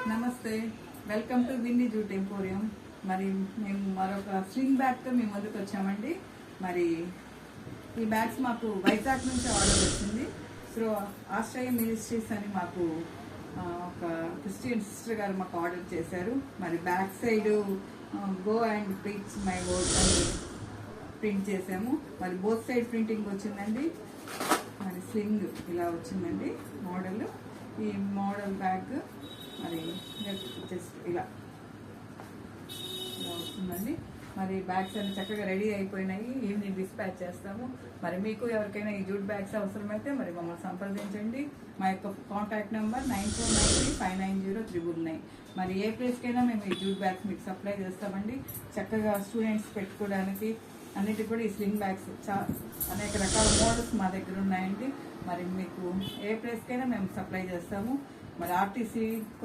నమస్తే, welcome to Vinny jute emporium. మరి మేము మరొక స్లింగ్ బ్యాగ్తో మీ ముందుకు వచ్చామండి. మరి ఈ బ్యాగ్స్ మాకు వైజాగ్ నుంచి ఆర్డర్ వచ్చింది. సో ఆశ్రయ మినిస్ట్రీస్ అని మాకు ఒక క్రిస్టియన్ సిస్టర్ గారు మాకు ఆర్డర్ చేశారు. మరి back side go and preach my word అని ప్రింట్ చేసాము. మరి బోత్ సైడ్ ప్రింటింగ్ వచ్చిందండి. మరి స్లింగ్ ఇలా వచ్చిందండి మోడల్. ఈ మోడల్ బ్యాగ్ మరి జస్ట్ ఇలా వస్తుందండి. మరి బ్యాగ్స్ అన్ని చక్కగా రెడీ అయిపోయినాయి. ఈవినింగ్ డిస్పాచ్ చేస్తాము. మరి మీకు ఎవరికైనా ఈ జూట్ బ్యాగ్స్ అవసరమైతే మరి మమ్మల్ని సంప్రదించండి. మా యొక్క కాంటాక్ట్ నెంబర్ 9493590399. మరి ఏ ప్లేస్కైనా మేము ఈ జూట్ బ్యాగ్స్ మీకు సప్లై చేస్తామండి. చక్కగా స్టూడెంట్స్ పెట్టుకోవడానికి అన్నిటికి కూడా ఈ స్లింగ్ బ్యాగ్స్ అనేక రకాల మోడల్స్ మా దగ్గర ఉన్నాయండి. మరి మీకు ఏ ప్లేస్కైనా మేము సప్లై చేస్తాము. మరి ఆర్టీసీ